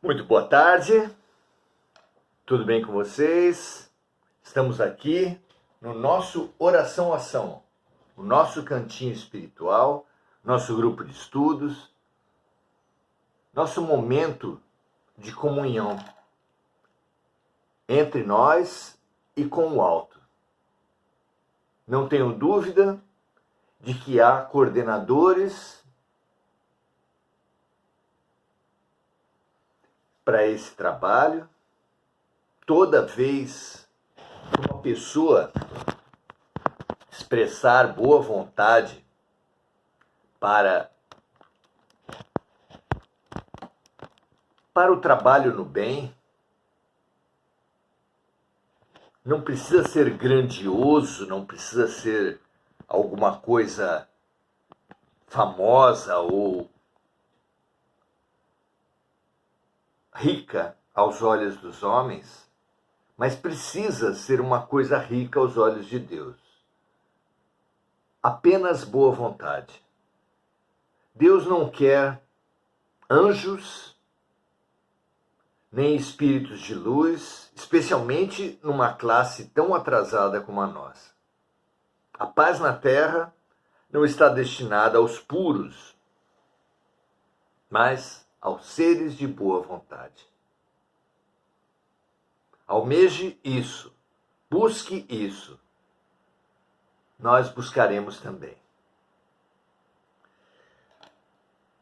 Muito boa tarde, tudo bem com vocês? Estamos aqui no nosso Oração Ação, o nosso cantinho espiritual, nosso grupo de estudos, nosso momento de comunhão entre nós e com o alto. Não tenho dúvida de que há coordenadores para esse trabalho. Toda vez que uma pessoa expressar boa vontade para o trabalho no bem, não precisa ser grandioso, não precisa ser alguma coisa famosa ou rica aos olhos dos homens, mas precisa ser uma coisa rica aos olhos de Deus. Apenas boa vontade. Deus não quer anjos, nem espíritos de luz, especialmente numa classe tão atrasada como a nossa. A paz na terra não está destinada aos puros, mas aos seres de boa vontade. Almeje isso, busque isso. Nós buscaremos também.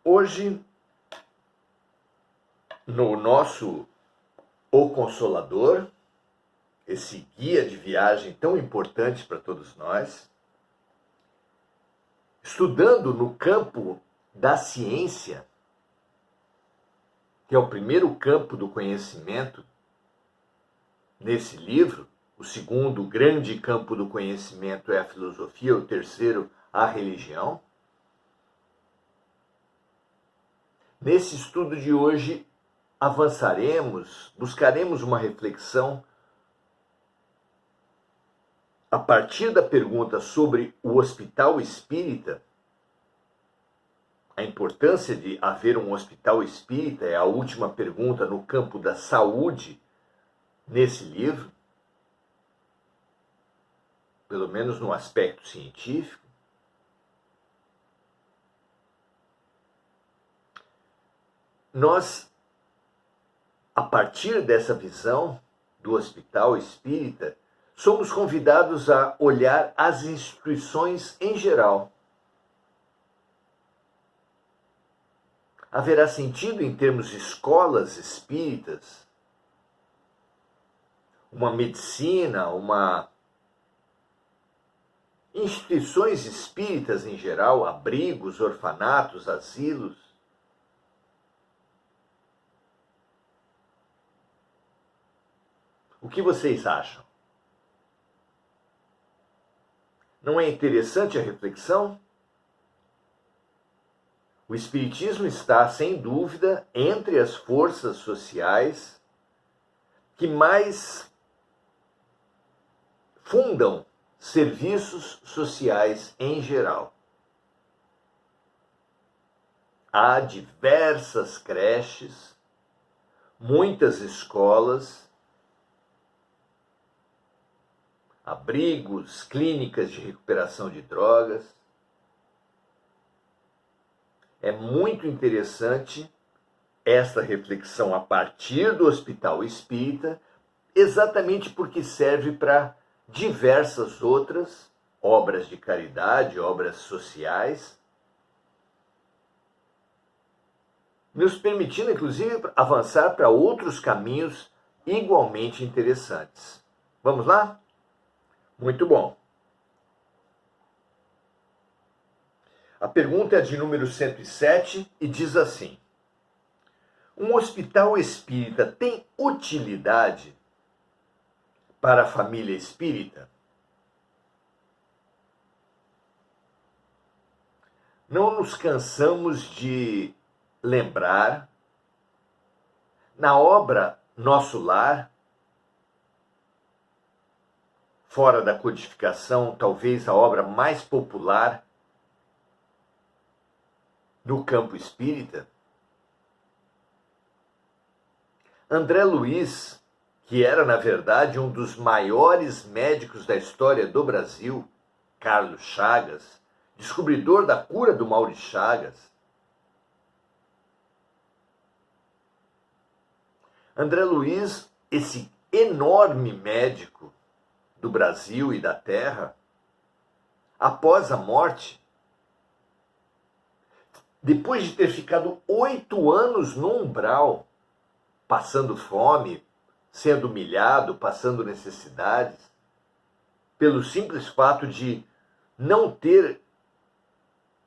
Hoje, no nosso O Consolador, esse guia de viagem tão importante para todos nós, estudando no campo da ciência, que é o primeiro campo do conhecimento, nesse livro, o segundo grande campo do conhecimento é a filosofia, o terceiro a religião. Nesse estudo de hoje, avançaremos, buscaremos uma reflexão a partir da pergunta sobre o hospital espírita. A importância de haver um hospital espírita é a última pergunta no campo da saúde nesse livro, pelo menos no aspecto científico. Nós, a partir dessa visão do hospital espírita, somos convidados a olhar as instituições em geral. Haverá sentido em termos de escolas espíritas, uma medicina, instituições espíritas em geral, abrigos, orfanatos, asilos? O que vocês acham? Não é interessante a reflexão? O Espiritismo está, sem dúvida, entre as forças sociais que mais fundam serviços sociais em geral. Há diversas creches, muitas escolas, abrigos, clínicas de recuperação de drogas. É muito interessante esta reflexão a partir do Hospital Espírita, exatamente porque serve para diversas outras obras de caridade, obras sociais, nos permitindo, inclusive, avançar para outros caminhos igualmente interessantes. Vamos lá? Muito bom. A pergunta é de número 107 e diz assim: um hospital espírita tem utilidade para a família espírita? Não nos cansamos de lembrar, na obra Nosso Lar, fora da codificação, talvez a obra mais popular do campo espírita, André Luiz, que era, na verdade, um dos maiores médicos da história do Brasil, Carlos Chagas, descobridor da cura do mal de Chagas. André Luiz, esse enorme médico do Brasil e da Terra, após a morte, depois de ter ficado 8 anos no umbral, passando fome, sendo humilhado, passando necessidades, pelo simples fato de não ter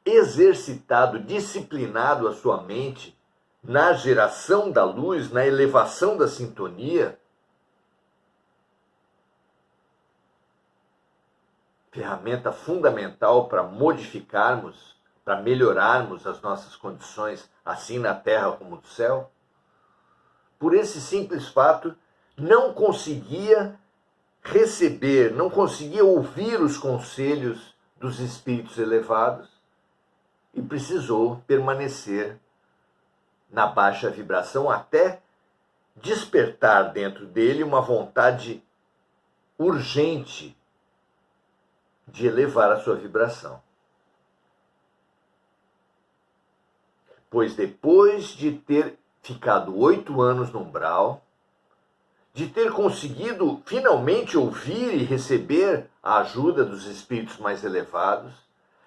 exercitado, disciplinado a sua mente na geração da luz, na elevação da sintonia, ferramenta fundamental para modificarmos, para melhorarmos as nossas condições, assim na terra como no céu, por esse simples fato, não conseguia receber, não conseguia ouvir os conselhos dos espíritos elevados e precisou permanecer na baixa vibração até despertar dentro dele uma vontade urgente de elevar a sua vibração. Pois depois de ter ficado 8 anos no umbral, de ter conseguido finalmente ouvir e receber a ajuda dos espíritos mais elevados,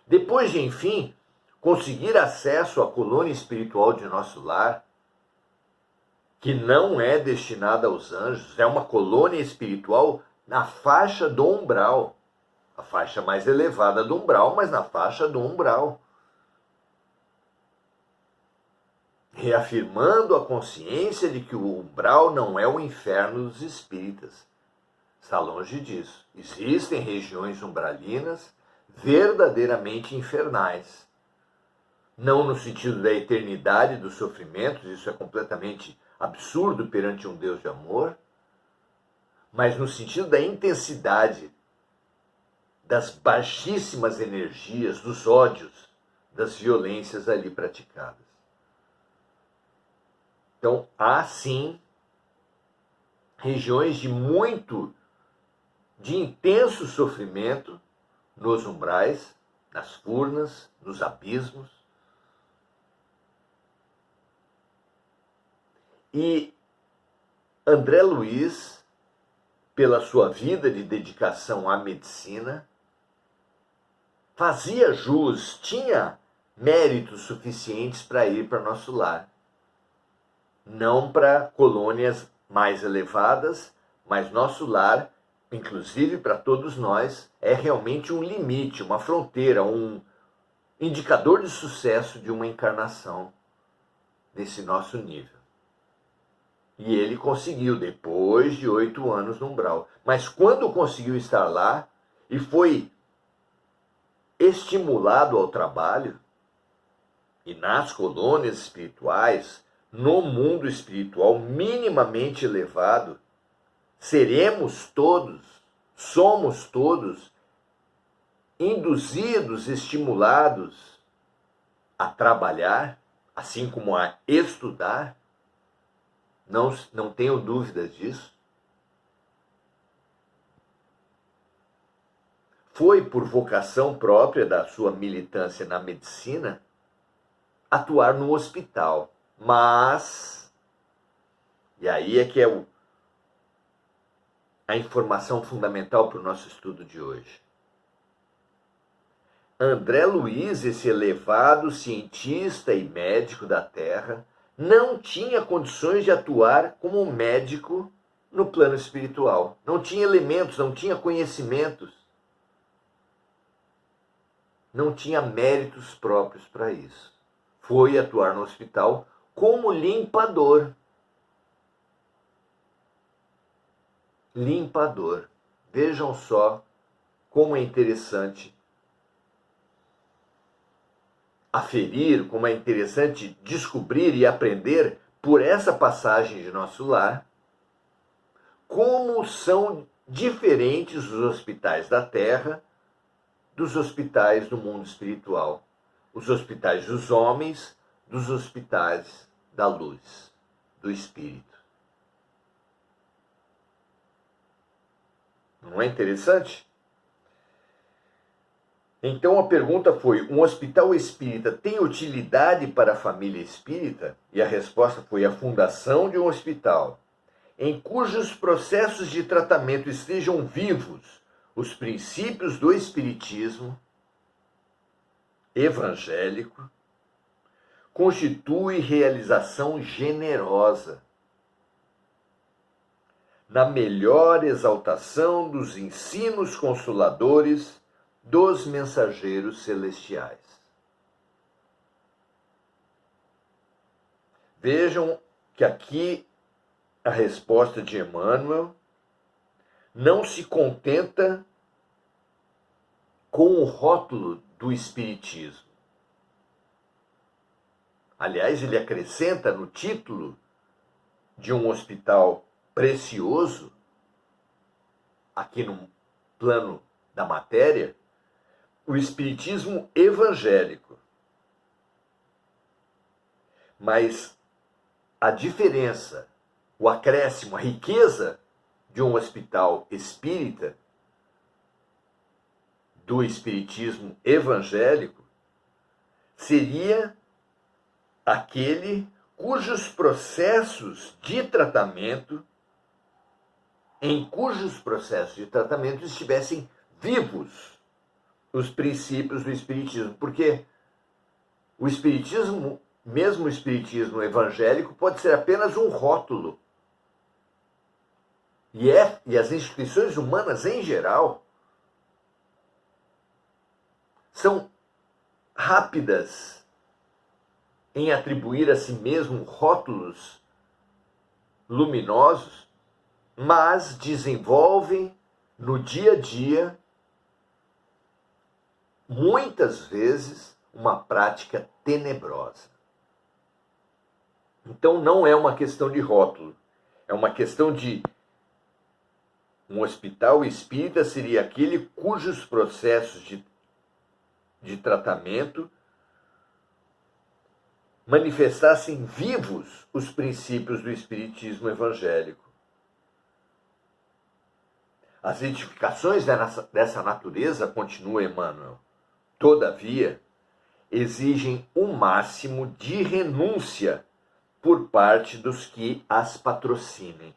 depois de, enfim, conseguir acesso à colônia espiritual de nosso lar, que não é destinada aos anjos, é uma colônia espiritual na faixa do umbral, a faixa mais elevada do umbral, mas na faixa do umbral. Reafirmando a consciência de que o umbral não é o inferno dos espíritas. Está longe disso. Existem regiões umbralinas verdadeiramente infernais. Não no sentido da eternidade dos sofrimentos, isso é completamente absurdo perante um Deus de amor, mas no sentido da intensidade das baixíssimas energias, dos ódios, das violências ali praticadas. Então, há sim regiões de intenso sofrimento nos umbrais, nas furnas, nos abismos. E André Luiz, pela sua vida de dedicação à medicina, fazia jus, tinha méritos suficientes para ir para nosso lar. Não para colônias mais elevadas, mas nosso lar, inclusive para todos nós, é realmente um limite, uma fronteira, um indicador de sucesso de uma encarnação nesse nosso nível. E ele conseguiu, depois de 8 anos no umbral. Mas quando conseguiu estar lá e foi estimulado ao trabalho, e nas colônias espirituais, no mundo espiritual minimamente elevado, seremos todos, somos todos, induzidos, estimulados a trabalhar, assim como a estudar. Não tenho dúvidas disso. Foi por vocação própria da sua militância na medicina atuar no hospital. Mas, e aí é que é a informação fundamental para o nosso estudo de hoje. André Luiz, esse elevado cientista e médico da Terra, não tinha condições de atuar como médico no plano espiritual. Não tinha elementos, não tinha conhecimentos. Não tinha méritos próprios para isso. Foi atuar no hospital como limpador. Limpador. Vejam só como é interessante aferir, como é interessante descobrir e aprender por essa passagem de nosso lar, como são diferentes os hospitais da Terra dos hospitais do mundo espiritual. Os hospitais dos homens, dos hospitais da luz, do espírito. Não é interessante? Então a pergunta foi: um hospital espírita tem utilidade para a família espírita? E a resposta foi: a fundação de um hospital em cujos processos de tratamento estejam vivos os princípios do espiritismo evangélico constitui realização generosa na melhor exaltação dos ensinos consoladores dos mensageiros celestiais. Vejam que aqui a resposta de Emmanuel não se contenta com o rótulo do Espiritismo. Aliás, ele acrescenta no título de um hospital precioso, aqui no plano da matéria, o Espiritismo evangélico. Mas a diferença, o acréscimo, a riqueza de um hospital espírita, do Espiritismo evangélico, seria aquele cujos processos de tratamento, em cujos processos de tratamento estivessem vivos os princípios do Espiritismo. Porque o Espiritismo, mesmo o Espiritismo evangélico, pode ser apenas um rótulo. E as instituições humanas, em geral, são rápidas em atribuir a si mesmo rótulos luminosos, mas desenvolvem no dia a dia, muitas vezes, uma prática tenebrosa. Então não é uma questão de rótulo, é uma questão de um hospital espírita seria aquele cujos processos de tratamento manifestassem vivos os princípios do Espiritismo evangélico. As edificações dessa natureza, continua Emmanuel, todavia, exigem o máximo de renúncia por parte dos que as patrocinem.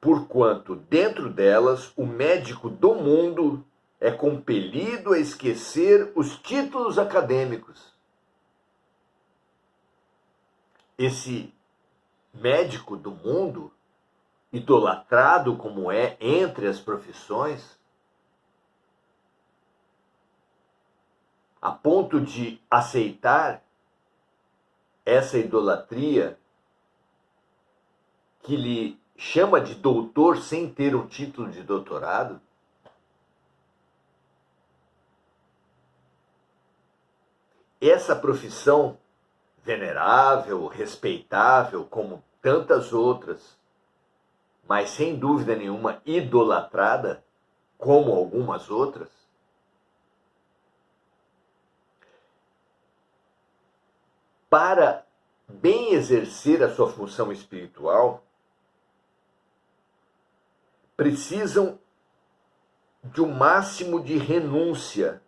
Porquanto, dentro delas, o médico do mundo é compelido a esquecer os títulos acadêmicos. Esse médico do mundo, idolatrado como é entre as profissões, a ponto de aceitar essa idolatria que lhe chama de doutor sem ter um título de doutorado, essa profissão venerável, respeitável, como tantas outras, mas sem dúvida nenhuma idolatrada, como algumas outras, para bem exercer a sua função espiritual, precisam de um máximo de renúncia,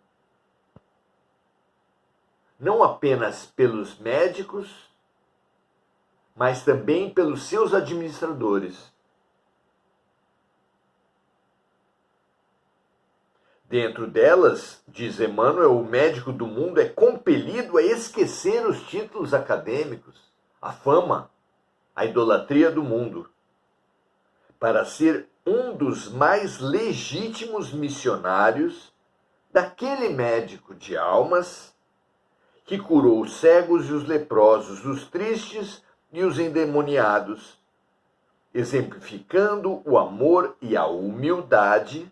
não apenas pelos médicos, mas também pelos seus administradores. Dentro delas, diz Emmanuel, o médico do mundo é compelido a esquecer os títulos acadêmicos, a fama, a idolatria do mundo, para ser um dos mais legítimos missionários daquele médico de almas que curou os cegos e os leprosos, os tristes e os endemoniados, exemplificando o amor e a humildade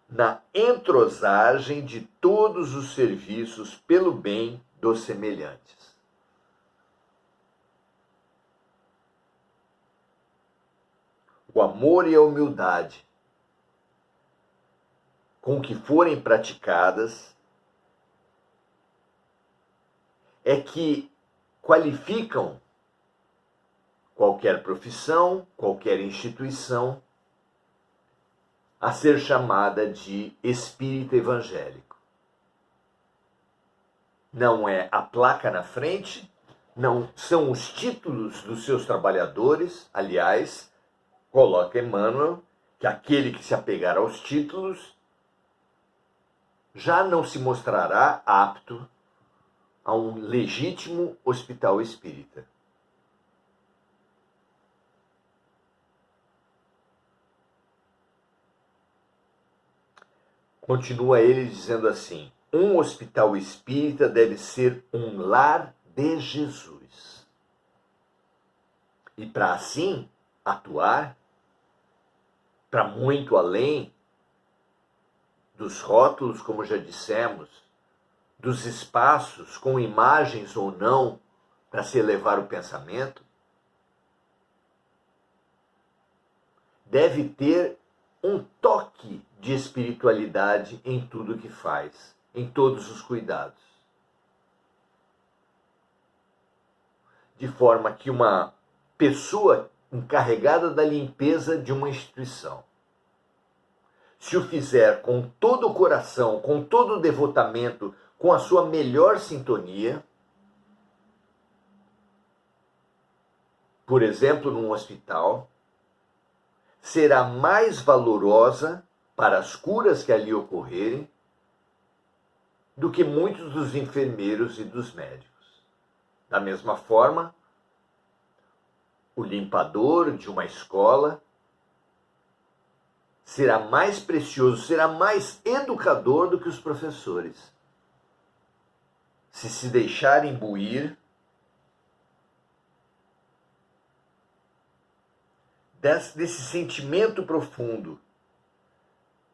na entrosagem de todos os serviços pelo bem dos semelhantes. O amor e a humildade com que forem praticadas qualquer profissão, qualquer instituição, a ser chamada de espírita evangélico. Não é a placa na frente, não são os títulos dos seus trabalhadores. Aliás, coloca Emmanuel que aquele que se apegar aos títulos já não se mostrará apto a um legítimo hospital espírita. Continua ele dizendo assim: um hospital espírita deve ser um lar de Jesus. E para assim atuar, para muito além dos rótulos, como já dissemos, dos espaços com imagens ou não para se elevar o pensamento, deve ter um toque de espiritualidade em tudo que faz, em todos os cuidados. De forma que uma pessoa encarregada da limpeza de uma instituição, se o fizer com todo o coração, com todo o devotamento, com a sua melhor sintonia, por exemplo, num hospital, será mais valorosa para as curas que ali ocorrerem do que muitos dos enfermeiros e dos médicos. Da mesma forma, o limpador de uma escola será mais precioso, será mais educador do que os professores, se deixar imbuir desse sentimento profundo,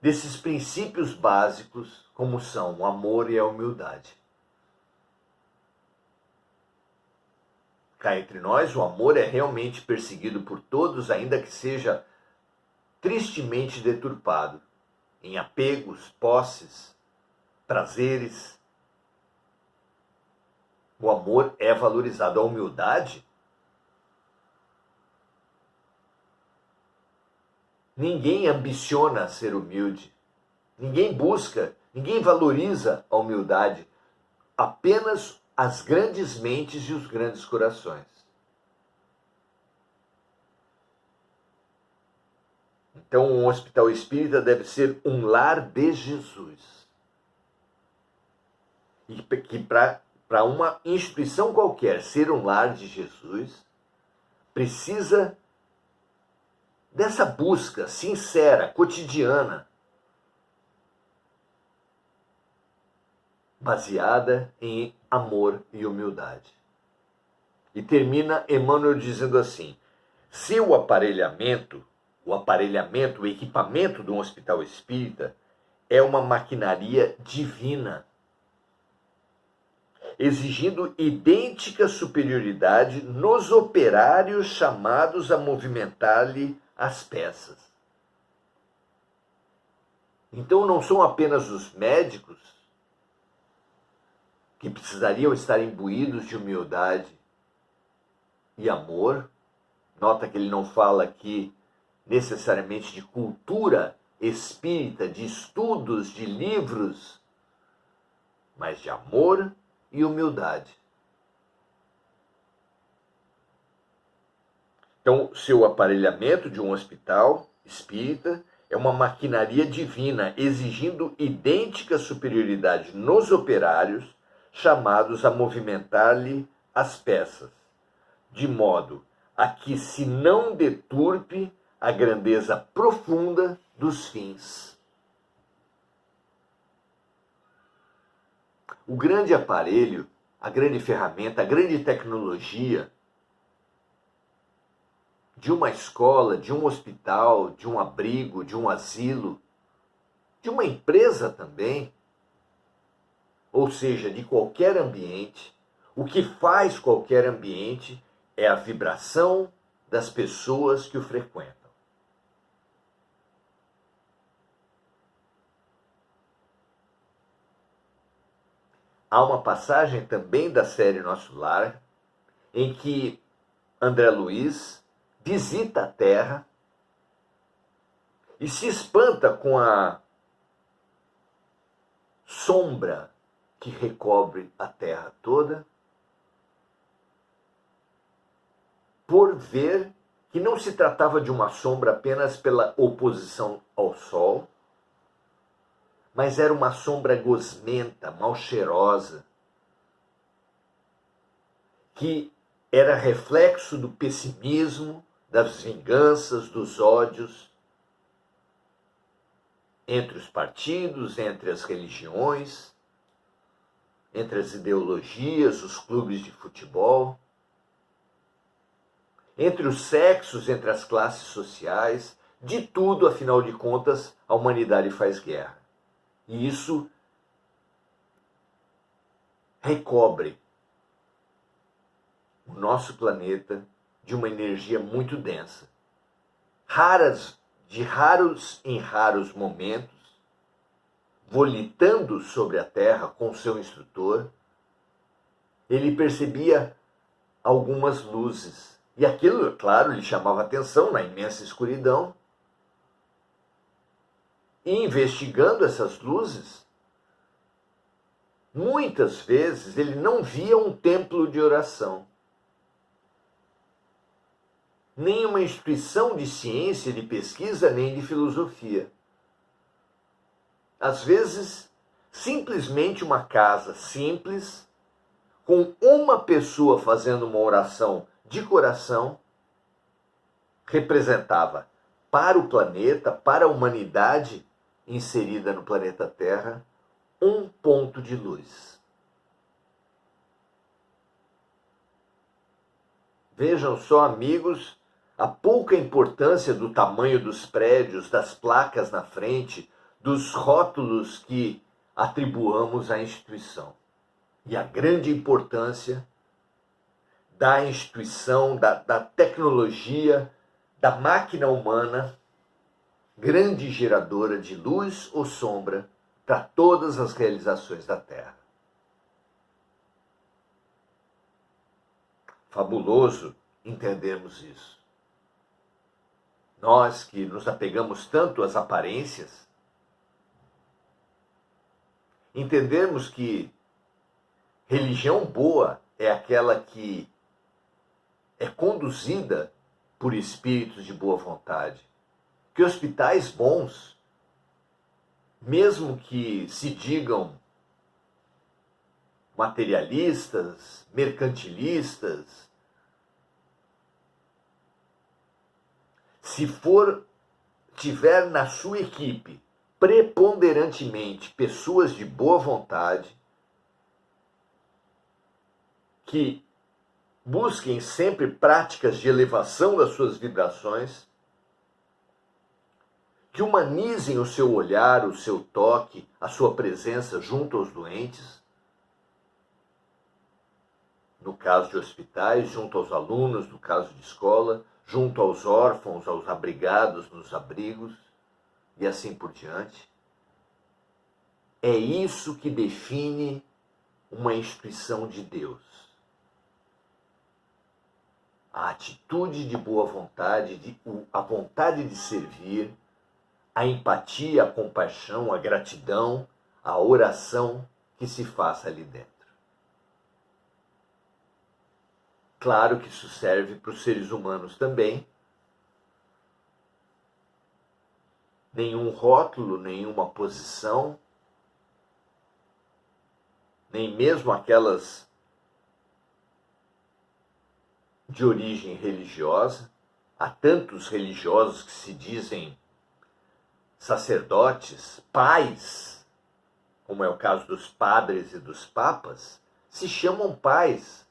desses princípios básicos, como são o amor e a humildade. Cá entre nós, o amor é realmente perseguido por todos, ainda que seja tristemente deturpado em apegos, posses, prazeres. O amor é valorizado. A humildade, ninguém ambiciona ser humilde, ninguém busca, ninguém valoriza a humildade, apenas as grandes mentes e os grandes corações. Então, um hospital espírita deve ser um lar de Jesus. E que para uma instituição qualquer ser um lar de Jesus, precisa dessa busca sincera, cotidiana, baseada em amor e humildade. E termina Emmanuel dizendo assim: se o aparelhamento, o equipamento de um hospital espírita é uma maquinaria divina, exigindo idêntica superioridade nos operários chamados a movimentar-lhe as peças. Então não são apenas os médicos que precisariam estar imbuídos de humildade e amor. Nota que ele não fala aqui necessariamente de cultura espírita, de estudos, de livros, mas de amor e humildade. Então, seu aparelhamento de um hospital espírita é uma maquinaria divina, exigindo idêntica superioridade nos operários, chamados a movimentar-lhe as peças, de modo a que se não deturpe a grandeza profunda dos fins. O grande aparelho, a grande ferramenta, a grande tecnologia de uma escola, de um hospital, de um abrigo, de um asilo, de uma empresa também, ou seja, de qualquer ambiente, o que faz qualquer ambiente é a vibração das pessoas que o frequentam. Há uma passagem também da série Nosso Lar, em que André Luiz visita a Terra e se espanta com a sombra que recobre a Terra toda, por ver que não se tratava de uma sombra apenas pela oposição ao Sol, mas era uma sombra gosmenta, mal cheirosa, que era reflexo do pessimismo, das vinganças, dos ódios entre os partidos, entre as religiões, entre as ideologias, os clubes de futebol, entre os sexos, entre as classes sociais, de tudo, afinal de contas, a humanidade faz guerra. E isso recobre o nosso planeta de uma energia muito densa. De raros em raros momentos, volitando sobre a Terra com seu instrutor, ele percebia algumas luzes. E aquilo, claro, lhe chamava atenção na imensa escuridão. E investigando essas luzes, muitas vezes ele não via um templo de oração, nem uma instituição de ciência, de pesquisa, nem de filosofia. Às vezes, simplesmente uma casa simples, com uma pessoa fazendo uma oração de coração, representava para o planeta, para a humanidade inserida no planeta Terra, um ponto de luz. Vejam só, amigos, a pouca importância do tamanho dos prédios, das placas na frente, dos rótulos que atribuamos à instituição. E a grande importância da instituição, da tecnologia, da máquina humana, grande geradora de luz ou sombra para todas as realizações da Terra. Fabuloso entendermos isso. Nós que nos apegamos tanto às aparências, entendemos que religião boa é aquela que é conduzida por espíritos de boa vontade. Que hospitais bons, mesmo que se digam materialistas, mercantilistas, se tiver na sua equipe preponderantemente pessoas de boa vontade, que busquem sempre práticas de elevação das suas vibrações, que humanizem o seu olhar, o seu toque, a sua presença junto aos doentes, no caso de hospitais, junto aos alunos, no caso de escola, junto aos órfãos, aos abrigados nos abrigos, e assim por diante. É isso que define uma instituição de Deus. A atitude de boa vontade, a vontade de servir, a empatia, a compaixão, a gratidão, a oração que se faça ali dentro. Claro que isso serve para os seres humanos também. Nenhum rótulo, nenhuma posição, nem mesmo aquelas de origem religiosa. Há tantos religiosos que se dizem sacerdotes, pais, como é o caso dos padres e dos papas, se chamam pais,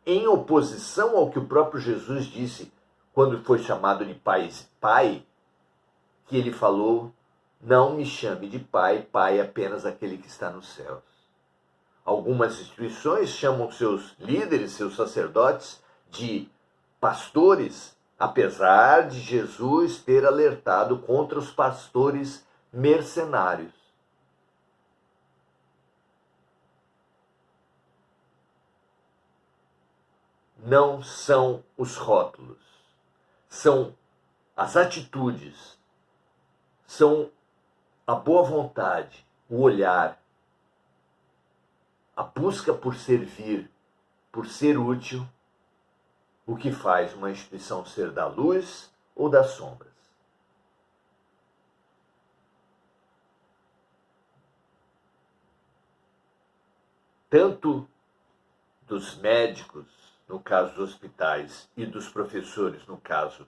em oposição ao que o próprio Jesus disse quando foi chamado de pai, que ele falou: não me chame de pai, pai é apenas aquele que está nos céus. Algumas instituições chamam seus líderes, seus sacerdotes, de pastores, apesar de Jesus ter alertado contra os pastores mercenários. não são os rótulos, são as atitudes, são a boa vontade, o olhar, a busca por servir, por ser útil, o que faz uma instituição ser da luz ou das sombras. Tanto dos médicos, no caso dos hospitais, e dos professores, no caso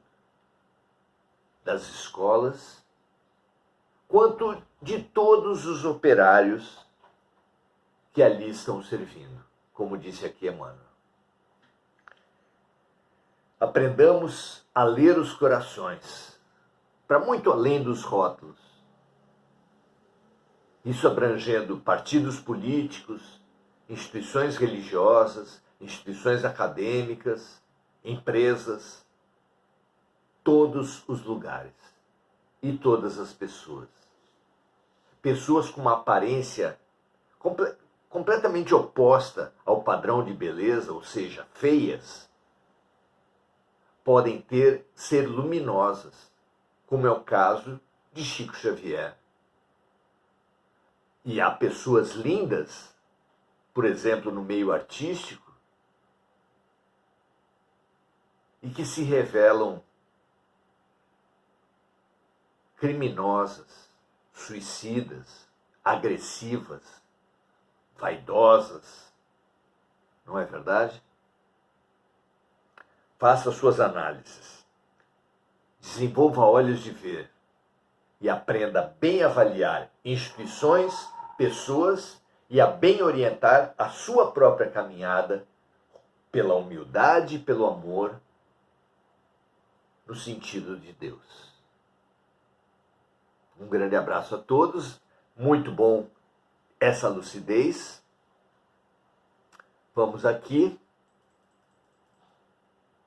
das escolas, quanto de todos os operários que ali estão servindo, como disse aqui Emmanuel. Aprendamos a ler os corações, para muito além dos rótulos. Isso abrangendo partidos políticos, instituições religiosas, instituições acadêmicas, empresas, todos os lugares e todas as pessoas. Pessoas com uma aparência completamente oposta ao padrão de beleza, ou seja, feias, podem ser luminosas, como é o caso de Chico Xavier. E há pessoas lindas, por exemplo, no meio artístico, e que se revelam criminosas, suicidas, agressivas, vaidosas. Não é verdade? Faça suas análises. Desenvolva olhos de ver e aprenda a bem avaliar instituições, pessoas e a bem orientar a sua própria caminhada pela humildade e pelo amor no sentido de Deus. Um grande abraço a todos. Muito bom essa lucidez. Vamos aqui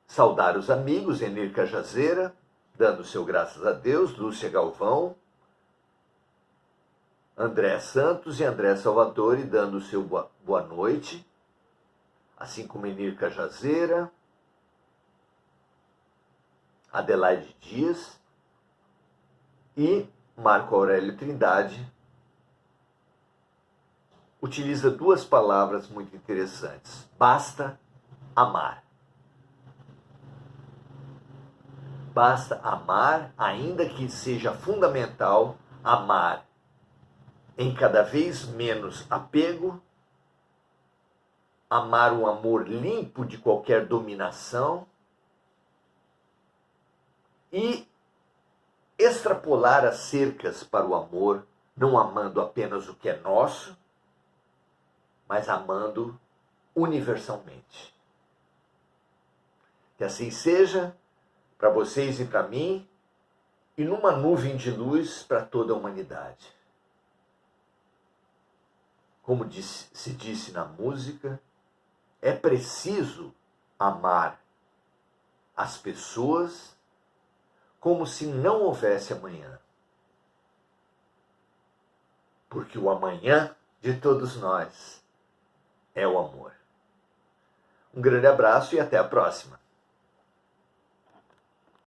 saudar os amigos, Enir Cajazeira, dando seu graças a Deus, Lúcia Galvão, André Santos e André Salvatore, dando seu boa noite, assim como Enir Cajazeira, Adelaide Dias e Marco Aurélio Trindade. Utiliza duas palavras muito interessantes. Basta amar. Basta amar, ainda que seja fundamental amar em cada vez menos apego, amar um amor limpo de qualquer dominação e extrapolar as cercas para o amor, não amando apenas o que é nosso, mas amando universalmente. Que assim seja para vocês e para mim, e numa nuvem de luz para toda a humanidade. Como se disse na música, é preciso amar as pessoas como se não houvesse amanhã. Porque o amanhã de todos nós é o amor. Um grande abraço e até a próxima.